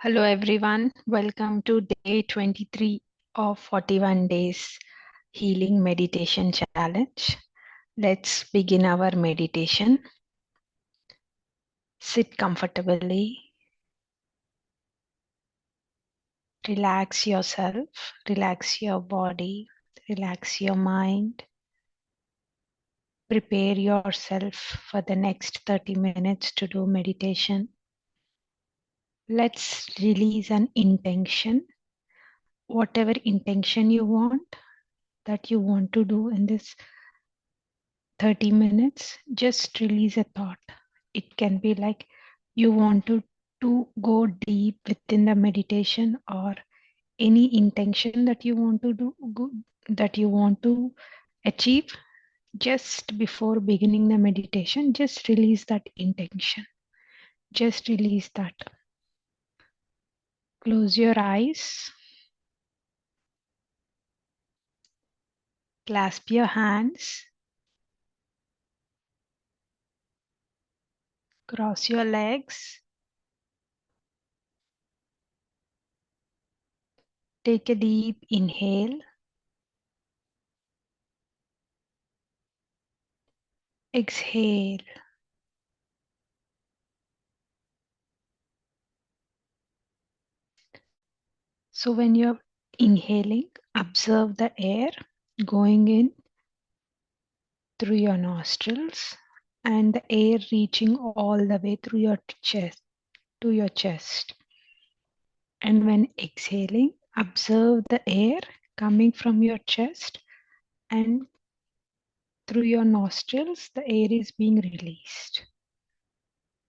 Hello everyone, welcome to day 23 of 41 days healing meditation challenge. Let's begin our meditation. Sit comfortably, relax yourself, relax your body, relax your mind. Prepare yourself for the next 30 minutes to do meditation. Let's release an intention, whatever intention you want to do in this 30 minutes. Just release a thought. It can be like you want to go deep within the meditation, or any intention that you want to that you want to achieve. Just before beginning the meditation, just release that intention. Just release that. Close your eyes. Clasp your hands. Cross your legs. Take a deep inhale. Exhale. So when you're inhaling, observe the air going in through your nostrils and the air reaching all the way through your chest to your chest. And when exhaling, observe the air coming from your chest and through your nostrils, the air is being released.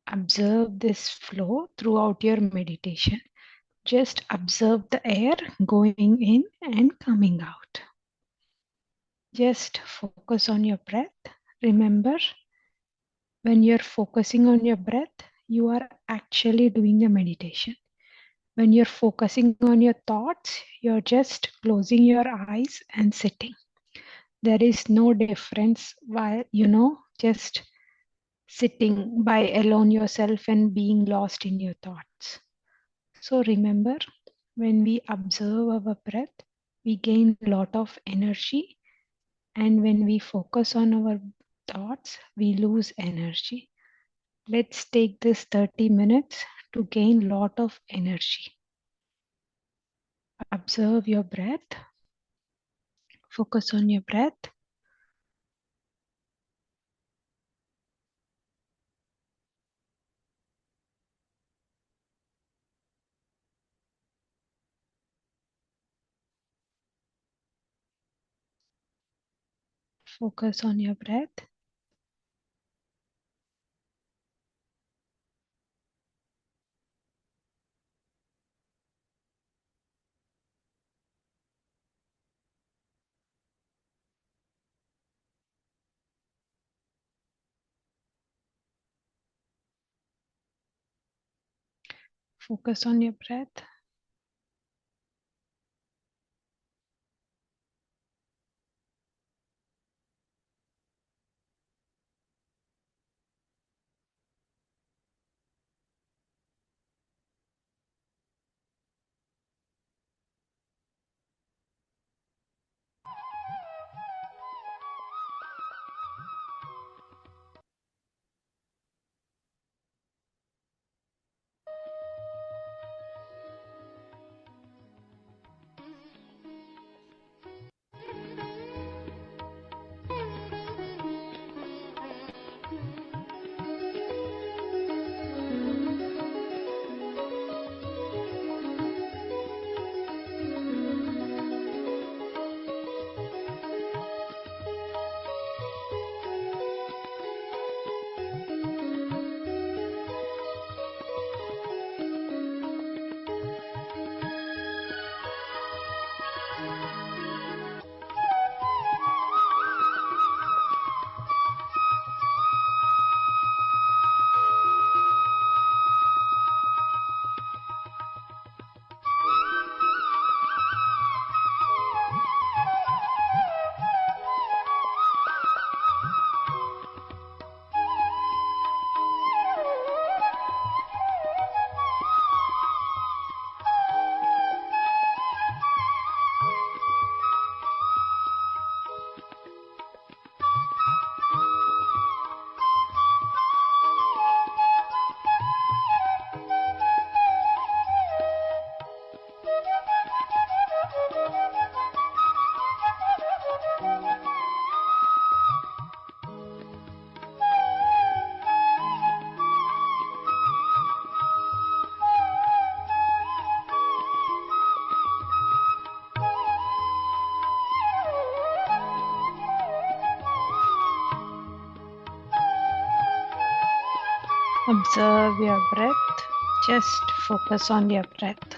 Observe this flow throughout your meditation. Just observe the air going in and coming out. Just focus on your breath. Remember, when you're focusing on your breath, you are actually doing the meditation. When you're focusing on your thoughts, you're just closing your eyes and sitting. There is no difference while, just sitting by alone yourself and being lost in your thoughts. So remember, when we observe our breath, we gain a lot of energy. And when we focus on our thoughts, we lose energy. Let's take this 30 minutes to gain a lot of energy. Observe your breath. Focus on your breath. Focus on your breath. Focus on your breath. Observe your breath. Just focus on your breath.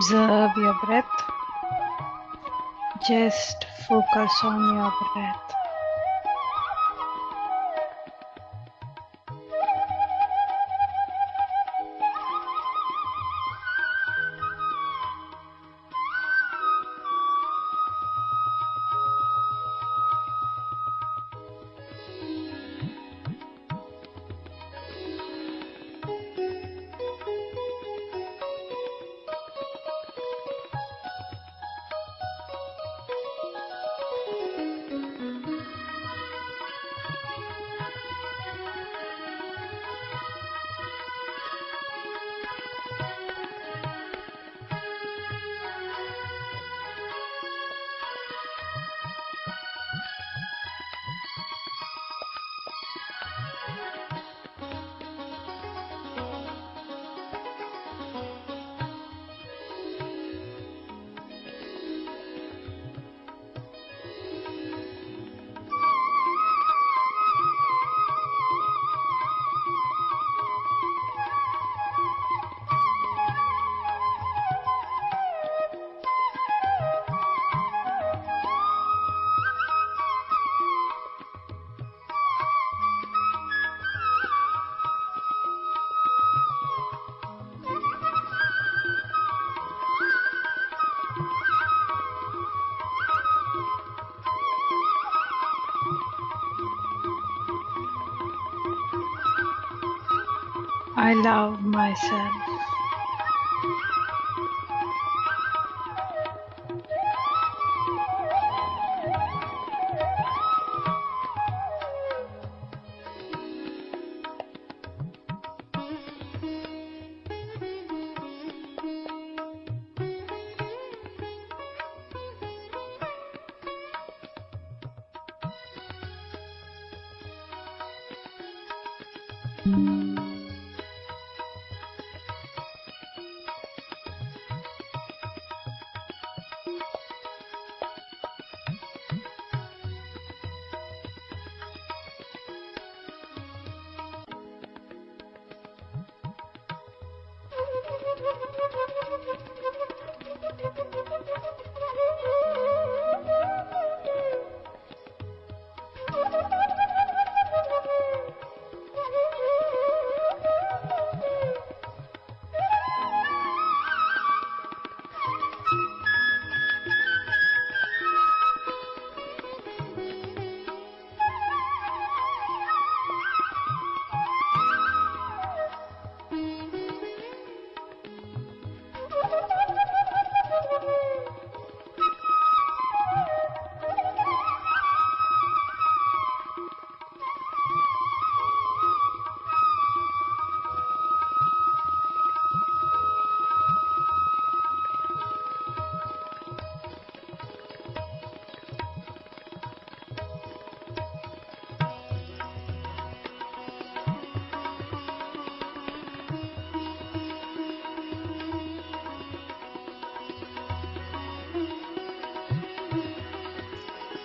Observe your breath. Just focus on your breath. I love myself.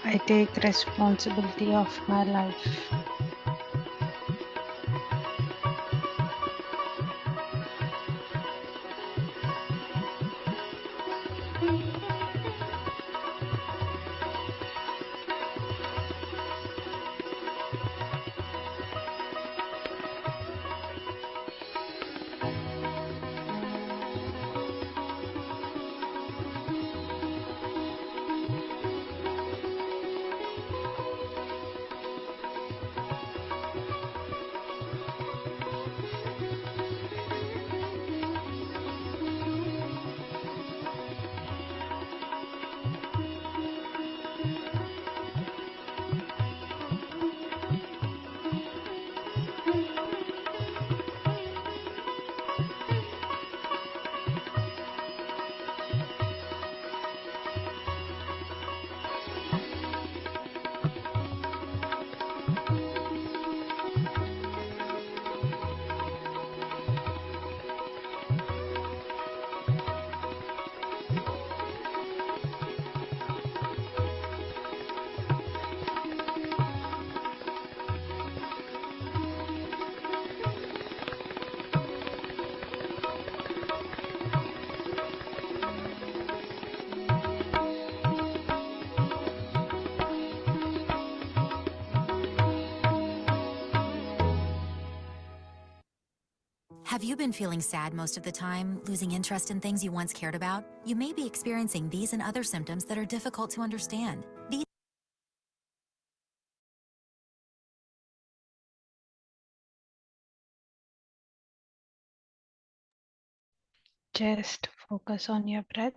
I take responsibility of my life. Have you been feeling sad most of the time, losing interest in things you once cared about? You may be experiencing these and other symptoms that are difficult to understand. Just focus on your breath.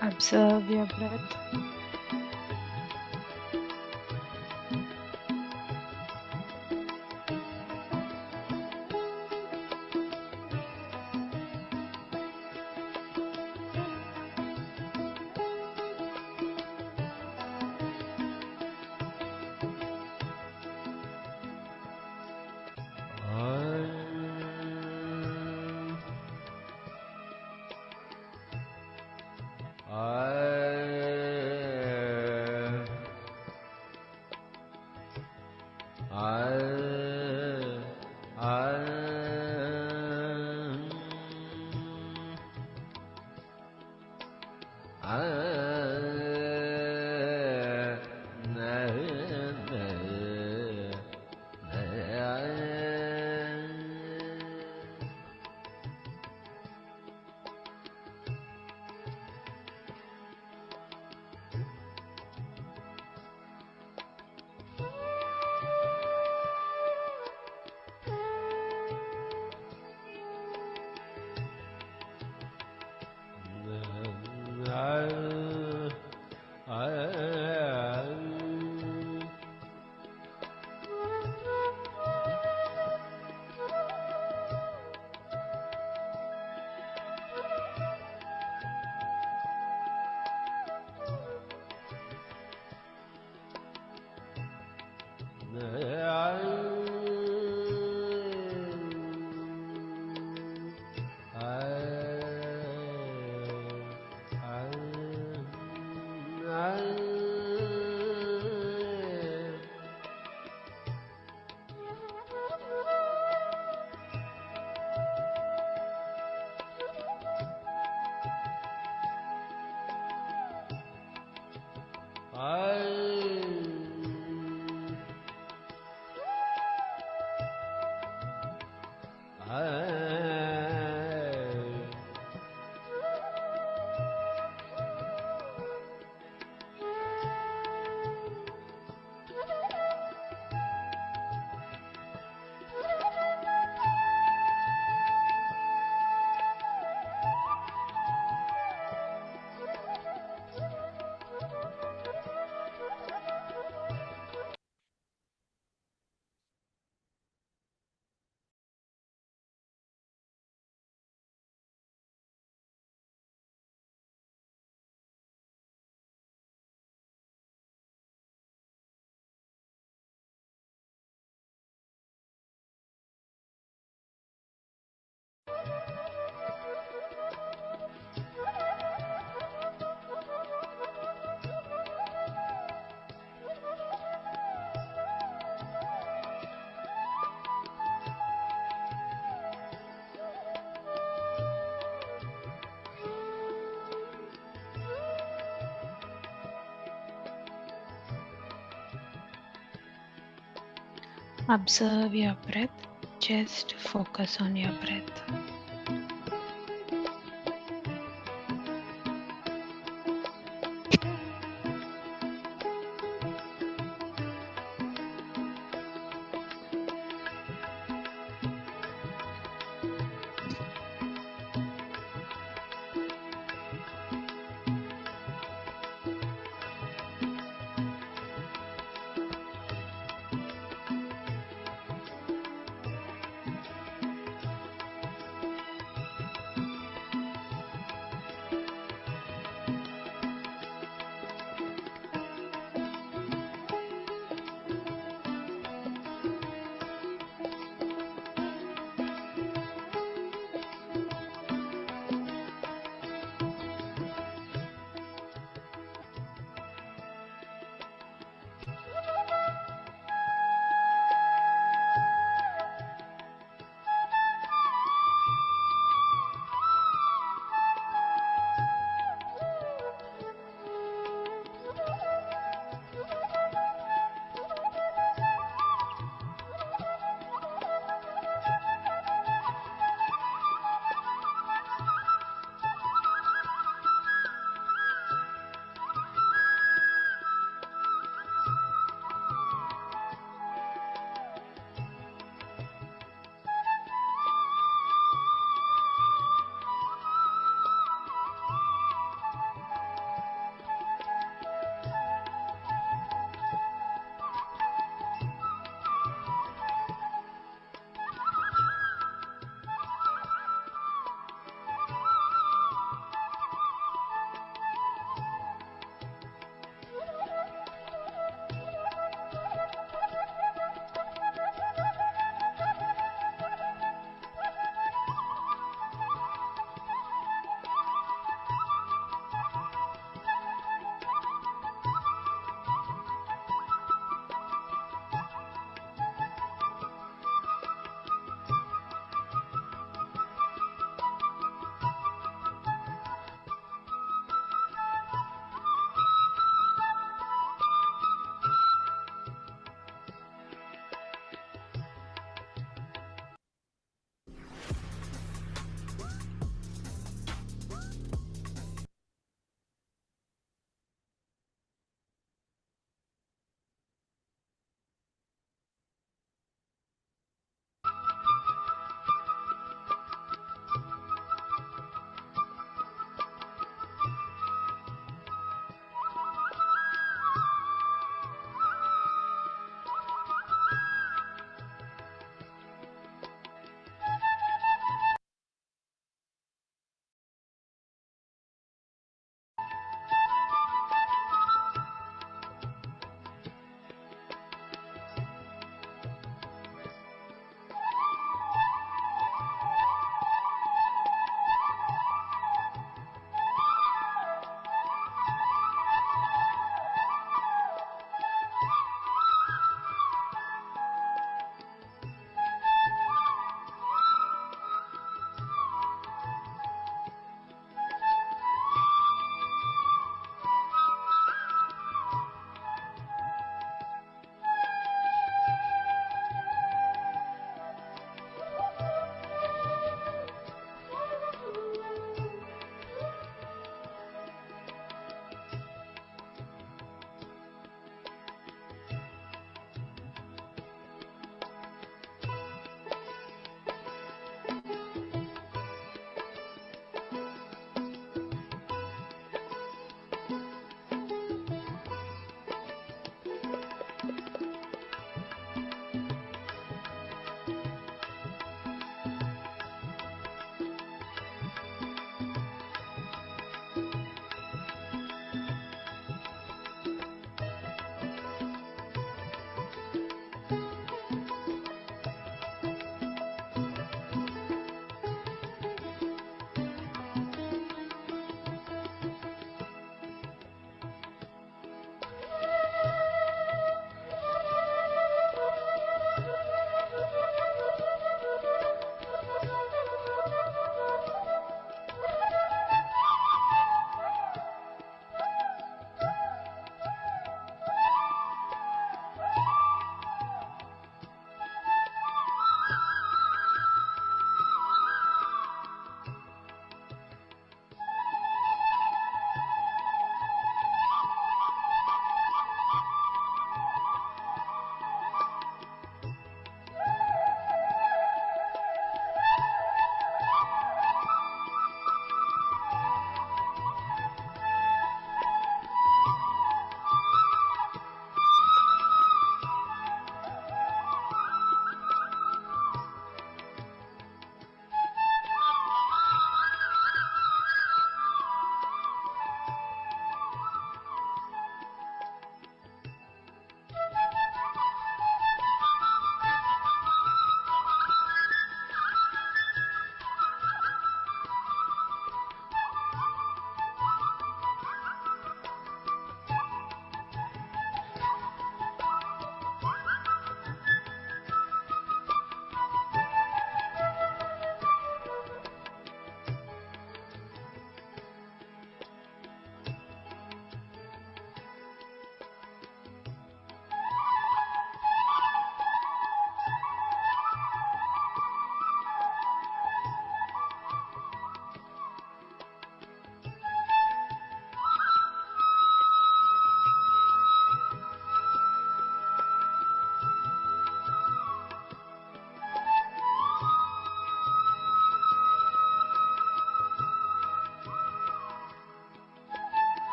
Observe your breath. I Observe your breath. Just focus on your breath.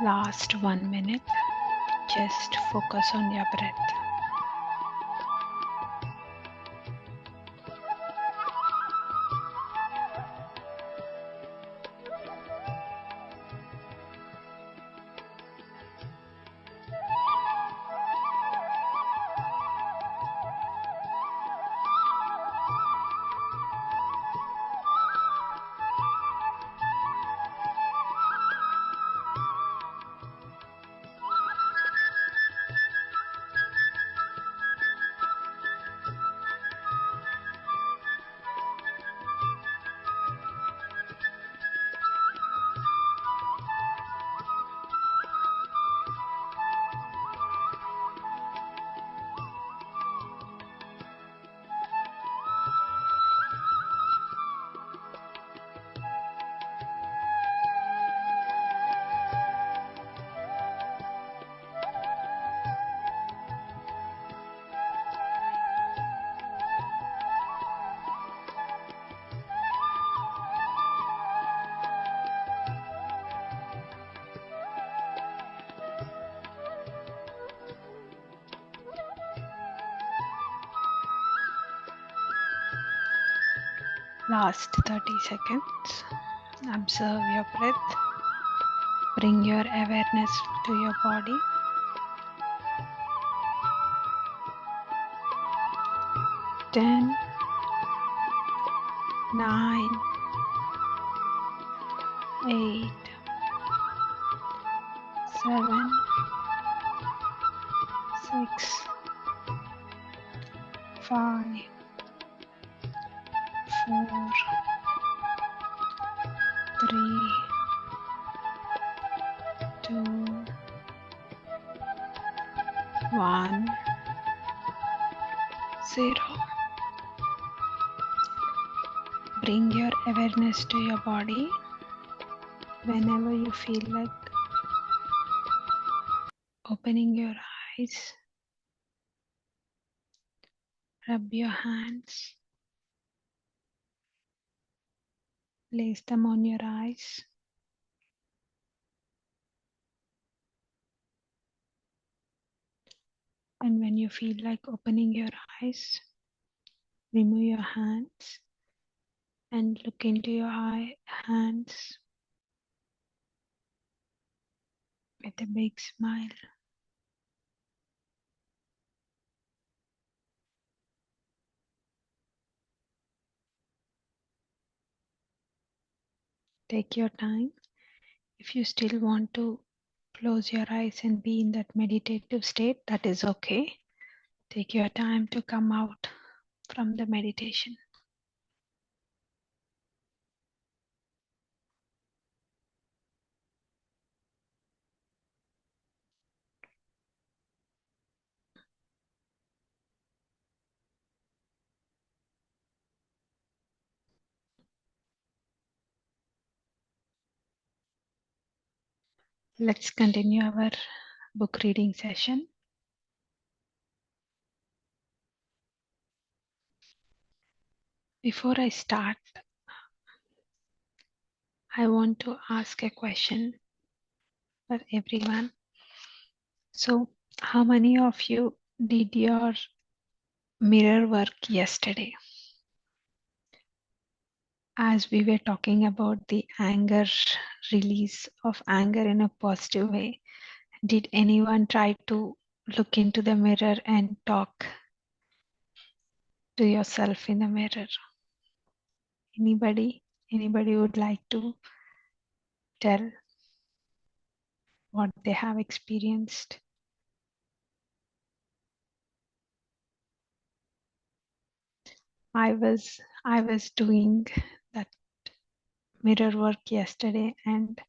Last 1 minute. Just focus on your breath. Last 30 seconds. Observe your breath. Bring your awareness to your body. 10, 9, 8, 7, 6, 5, 4, 3, 2, 1, 0. Bring your awareness to your body whenever you feel like opening your eyes. Rub your hands. Place them on your eyes. And when you feel like opening your eyes, remove your hands and look into your hands with a big smile. Take your time. If you still want to close your eyes and be in that meditative state, that is okay. Take your time to come out from the meditation. Let's continue our book reading session. Before I start, I want to ask a question for everyone. So, how many of you did your mirror work yesterday? As we were talking about the anger, release of anger in a positive way, did anyone try to look into the mirror and talk to yourself in the mirror? Anybody? Anybody would like to tell what they have experienced? I was doing that mirror work yesterday, and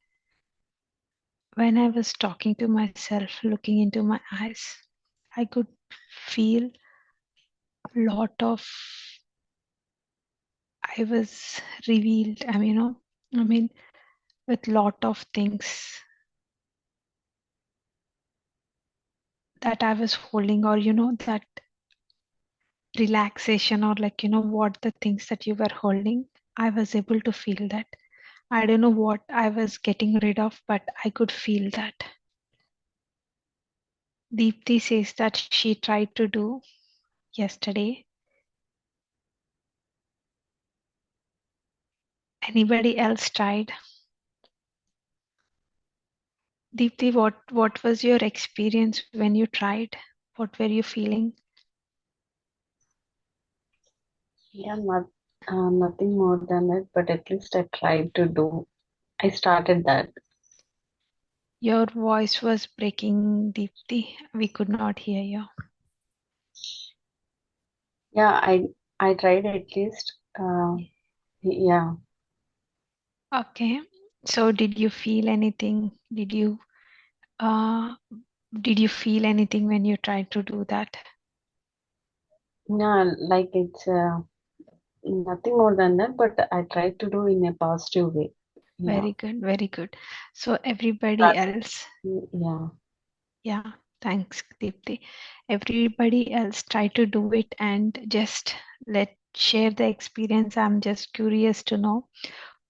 when I was talking to myself, looking into my eyes, I could feel a lot of, I was revealed, with lot of things that I was holding, or that relaxation, or what the things that you were holding, I was able to feel that. I don't know what I was getting rid of, but I could feel that. Deepthi says that she tried to do yesterday. Anybody else tried? Deepthi, what was your experience when you tried? What were you feeling? Yeah, nothing more than it, but at least I tried to do. I started that. Your voice was breaking, Deepthi. We could not hear you. Yeah, I tried at least. Yeah, Okay. So did you feel anything? Uh did you feel anything when you tried to do that? yeah, like it's nothing more than that, but I tried to do in a positive way. Yeah, Very good, very good. So everybody Rather- else, yeah, yeah, thanks, Deepthi. Everybody else try to do it and just let share the experience. I'm just curious to know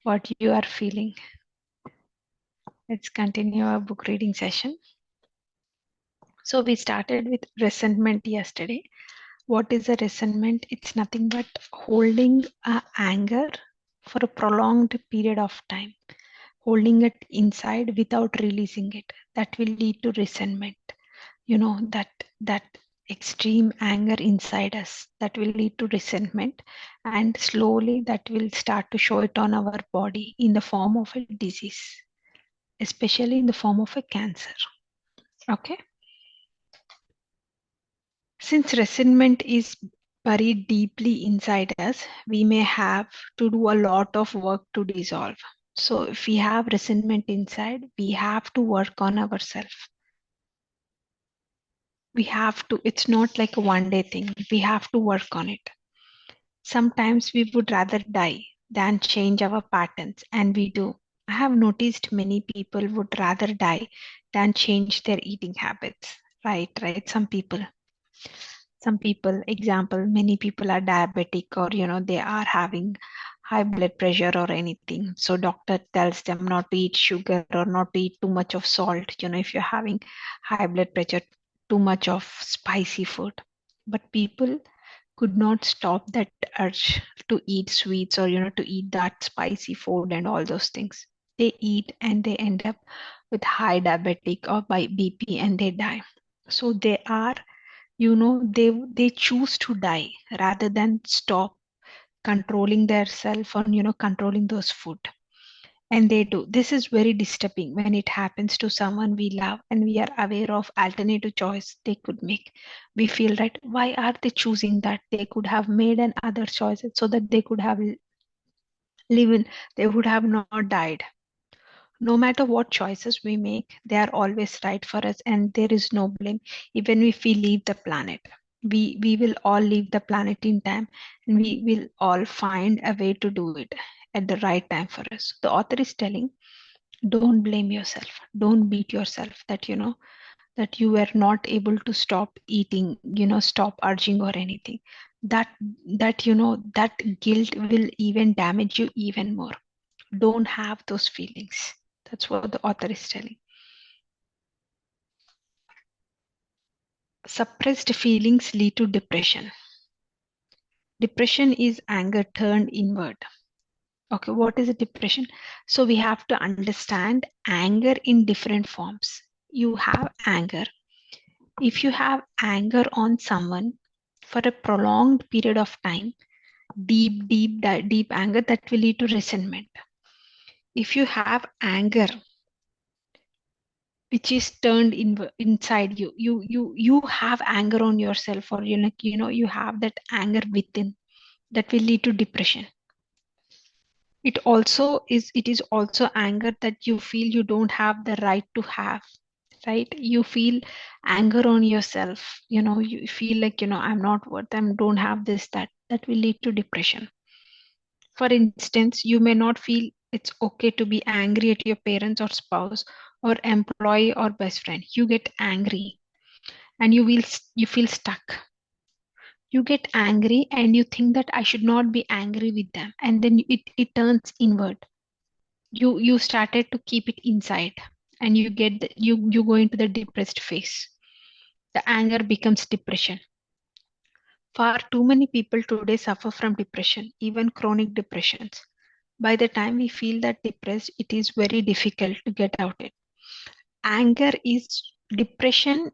what you are feeling. Let's continue our book reading session. So we started with resentment yesterday. What is a resentment? It's nothing but holding anger for a prolonged period of time, holding it inside without releasing it. That will lead to resentment. You know, that extreme anger inside us, that will lead to resentment, and slowly that will start to show it on our body in the form of a disease, especially in the form of a cancer. Okay. Since resentment is buried deeply inside us, we may have to do a lot of work to dissolve. So, if we have resentment inside, we have to work on ourselves. We have to, it's not like a one day thing, we have to work on it. Sometimes we would rather die than change our patterns, and we do. I have noticed many people would rather die than change their eating habits. Right. Some people, example, many people are diabetic, or they are having high blood pressure or anything, so doctor tells them not to eat sugar or not to eat too much of salt, if you're having high blood pressure, too much of spicy food. But people could not stop that urge to eat sweets, or to eat that spicy food and all those things. They eat and they end up with high diabetic or by bp, and they die. So they are, they choose to die rather than stop controlling their self on, controlling those food. And they do. This is very disturbing when it happens to someone we love and we are aware of alternative choice they could make. We feel, right, why are they choosing that? They could have made an other choices so that they could have lived, they would have not died. No matter what choices we make, they are always right for us, and there is no blame. Even if we leave the planet, we will all leave the planet in time, and we will all find a way to do it at the right time for us. The author is telling, don't blame yourself, don't beat yourself that that you were not able to stop eating, stop urging or anything. That that guilt will even damage you even more. Don't have those feelings. That's what the author is telling. Suppressed feelings lead to depression. Depression is anger turned inward. Okay, what is a depression? So we have to understand anger in different forms. You have anger. If you have anger on someone for a prolonged period of time, deep anger, that will lead to resentment. If you have anger which is turned inside you, you have anger on yourself, or you have that anger within, that will lead to depression. It is also anger that you feel you don't have the right to have. Right, you feel anger on yourself, you feel like, I'm not worth, I don't have this, that will lead to depression. For instance, you may not feel it's okay to be angry at your parents or spouse or employee or best friend. You get angry and you feel stuck. You get angry and you think that I should not be angry with them, and then it turns inward. You started to keep it inside, and you go into the depressed phase. The anger becomes depression. Far too many people today suffer from depression, even chronic depressions. By the time we feel that depressed, it is very difficult to get out it. Anger is depression.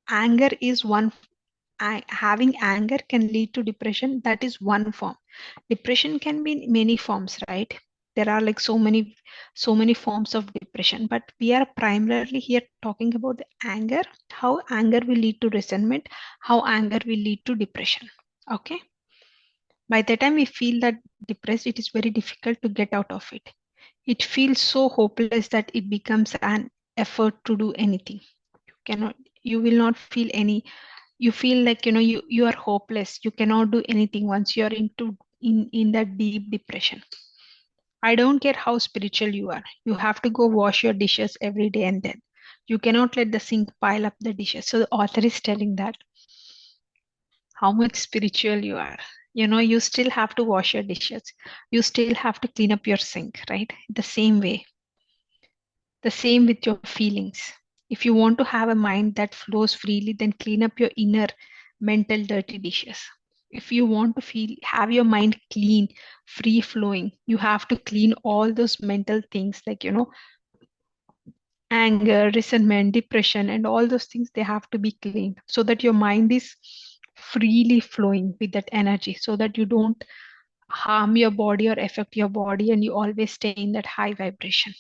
Anger is one. Having anger can lead to depression. That is one form. Depression can be in many forms, right? There are like so many forms of depression, but we are primarily here talking about the anger, how anger will lead to resentment, how anger will lead to depression. Okay. By the time we feel that depressed, it is very difficult to get out of it. It feels so hopeless that it becomes an effort to do anything. Cannot, you will not feel any, you feel like, you are hopeless. You cannot do anything once you are in that deep depression. I don't care how spiritual you are. You have to go wash your dishes every day and then. You cannot let the sink pile up the dishes. So the author is telling that how much spiritual you are. You still have to wash your dishes. You still have to clean up your sink, right? The same way. The same with your feelings. If you want to have a mind that flows freely, then clean up your inner mental dirty dishes. If you want to have your mind clean, free flowing, you have to clean all those mental things like, anger, resentment, depression, and all those things. They have to be cleaned so that your mind is freely flowing with that energy, so that you don't harm your body or affect your body, and you always stay in that high vibration.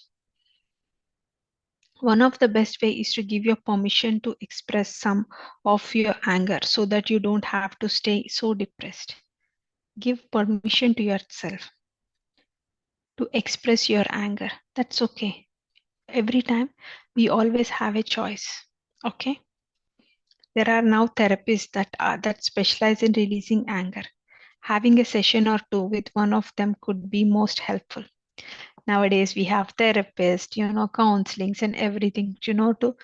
One of the best way is to give your permission to express some of your anger so that you don't have to stay so depressed. Give permission to yourself to express your anger. That's okay. Every time we always have a choice. Okay. There are now therapists that specialize in releasing anger. Having a session or two with one of them could be most helpful. Nowadays we have therapists, counselings and everything, to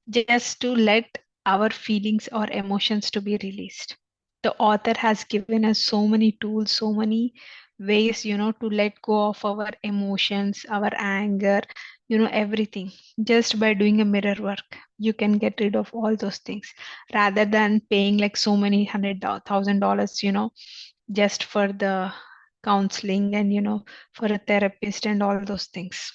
just to let our feelings or emotions to be released. The author has given us so many tools, so many ways, to let go of our emotions, our anger, everything. Just by doing a mirror work, you can get rid of all those things rather than paying like so many $100,000, just for the counseling and, for a therapist and all those things.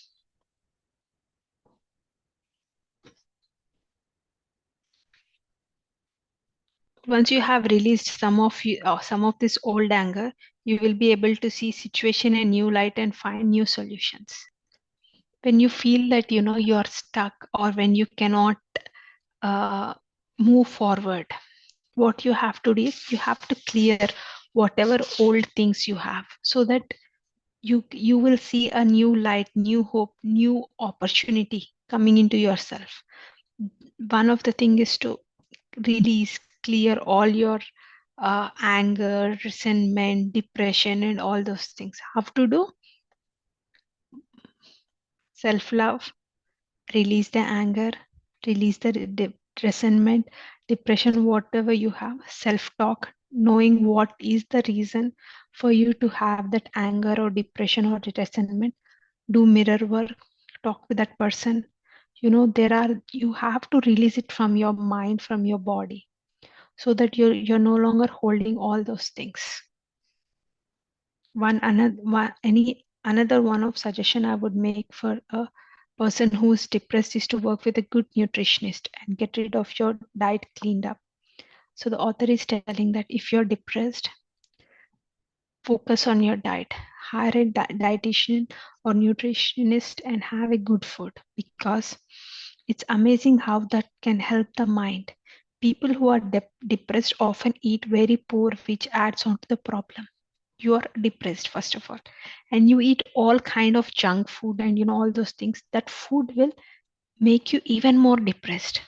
Once you have released some of this old anger, you will be able to see situation in new light and find new solutions. When you feel that you're stuck, or when you cannot uh, move forward, what you have to do is you have to clear whatever old things you have, so that you will see a new light, new hope, new opportunity coming into yourself. One of the thing is to release, clear all your anger, resentment, depression, and all those things. How to do? Self-love, release the anger, release the resentment, depression, whatever you have. Self-talk, knowing what is the reason for you to have that anger or depression or resentment. Do mirror work, talk with that person. You have to release it from your mind, from your body, so that you're no longer holding all those things. Another one of suggestion I would make for a person who is depressed is to work with a good nutritionist and get rid of your diet cleaned up. So the author is telling that if you're depressed, focus on your diet. Hire a dietitian or nutritionist and have a good food, because it's amazing how that can help the mind. People who are depressed often eat very poor, which adds on to the problem. You are depressed, first of all, and you eat all kind of junk food and all those things. That food will make you even more depressed.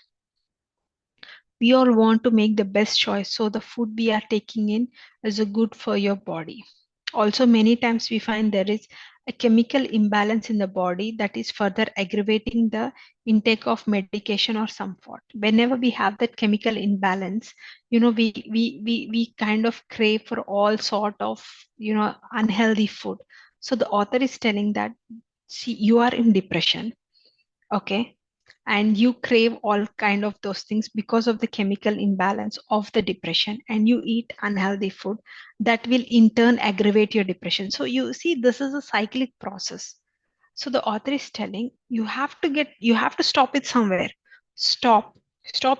We all want to make the best choice, so the food we are taking in is a good for your body. Also, many times we find there is a chemical imbalance in the body that is further aggravating the intake of medication or some sort. Whenever we have that chemical imbalance, we kind of crave for all sort of unhealthy food. So the author is telling that, see, you are in depression, okay, and you crave all kind of those things because of the chemical imbalance of the depression, and you eat unhealthy food that will in turn aggravate your depression. So you see, this is a cyclic process. So the author is telling you have to stop it somewhere. Stop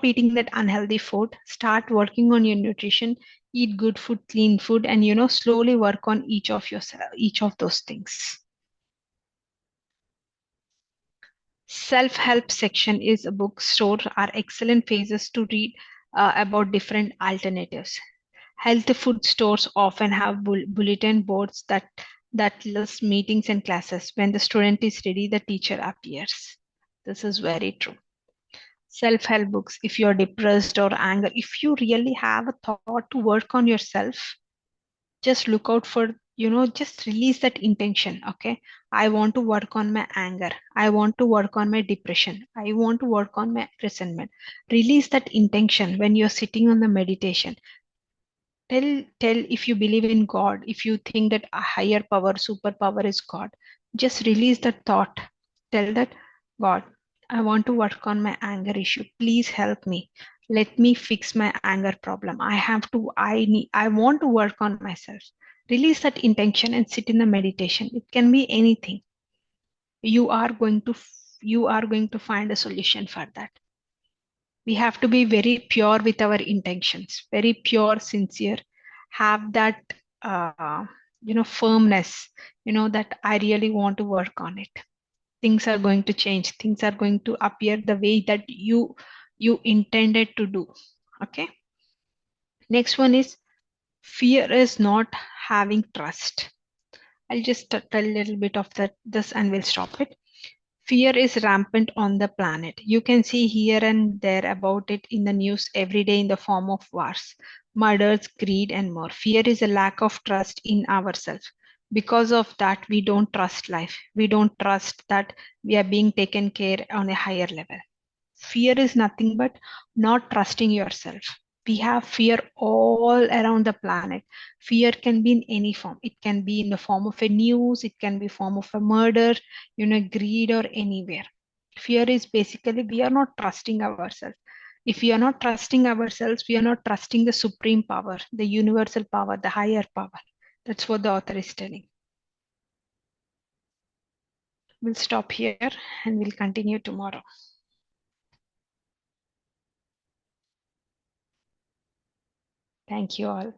eating that unhealthy food, start working on your nutrition, eat good food, clean food, and slowly work on each of those things. Self-help section is a bookstore are excellent phases to read about different alternatives. Health food stores often have bulletin boards that list meetings and classes. When the student is ready, the teacher appears. This is very true. Self-help books, if you're depressed or anger, if you really have a thought to work on yourself, just look out for, just release that intention. Okay, I want to work on my anger, I want to work on my depression, I want to work on my resentment. Release that intention when you're sitting on the meditation. Tell if you believe in God, if you think that a higher power, superpower is God, just release that thought. Tell that, God, I want to work on my anger issue, please help me, let me fix my anger problem. I want to work on myself. Release that intention and sit in the meditation. It can be anything. You are going to find a solution for that. We have to be very pure with our intentions, very pure, sincere, have that firmness, that I really want to work on it. Things are going to change, things are going to appear the way that you intended to do. Okay, next one is, fear is not having trust. I'll just tell a little bit of this and we'll stop it. Fear is rampant on the planet. You can see here and there about it in the news every day in the form of wars, murders, greed, and more. Fear is a lack of trust in ourselves. Because of that, we don't trust life. We don't trust that we are being taken care on a higher level. Fear is nothing but not trusting yourself. We have fear all around the planet. Fear can be in any form. It can be in the form of a news, it can be form of a murder, greed, or anywhere. Fear is basically we are not trusting ourselves. If we are not trusting ourselves, we are not trusting the supreme power, the universal power, the higher power. That's what the author is telling. We'll stop here and we'll continue tomorrow. Thank you all.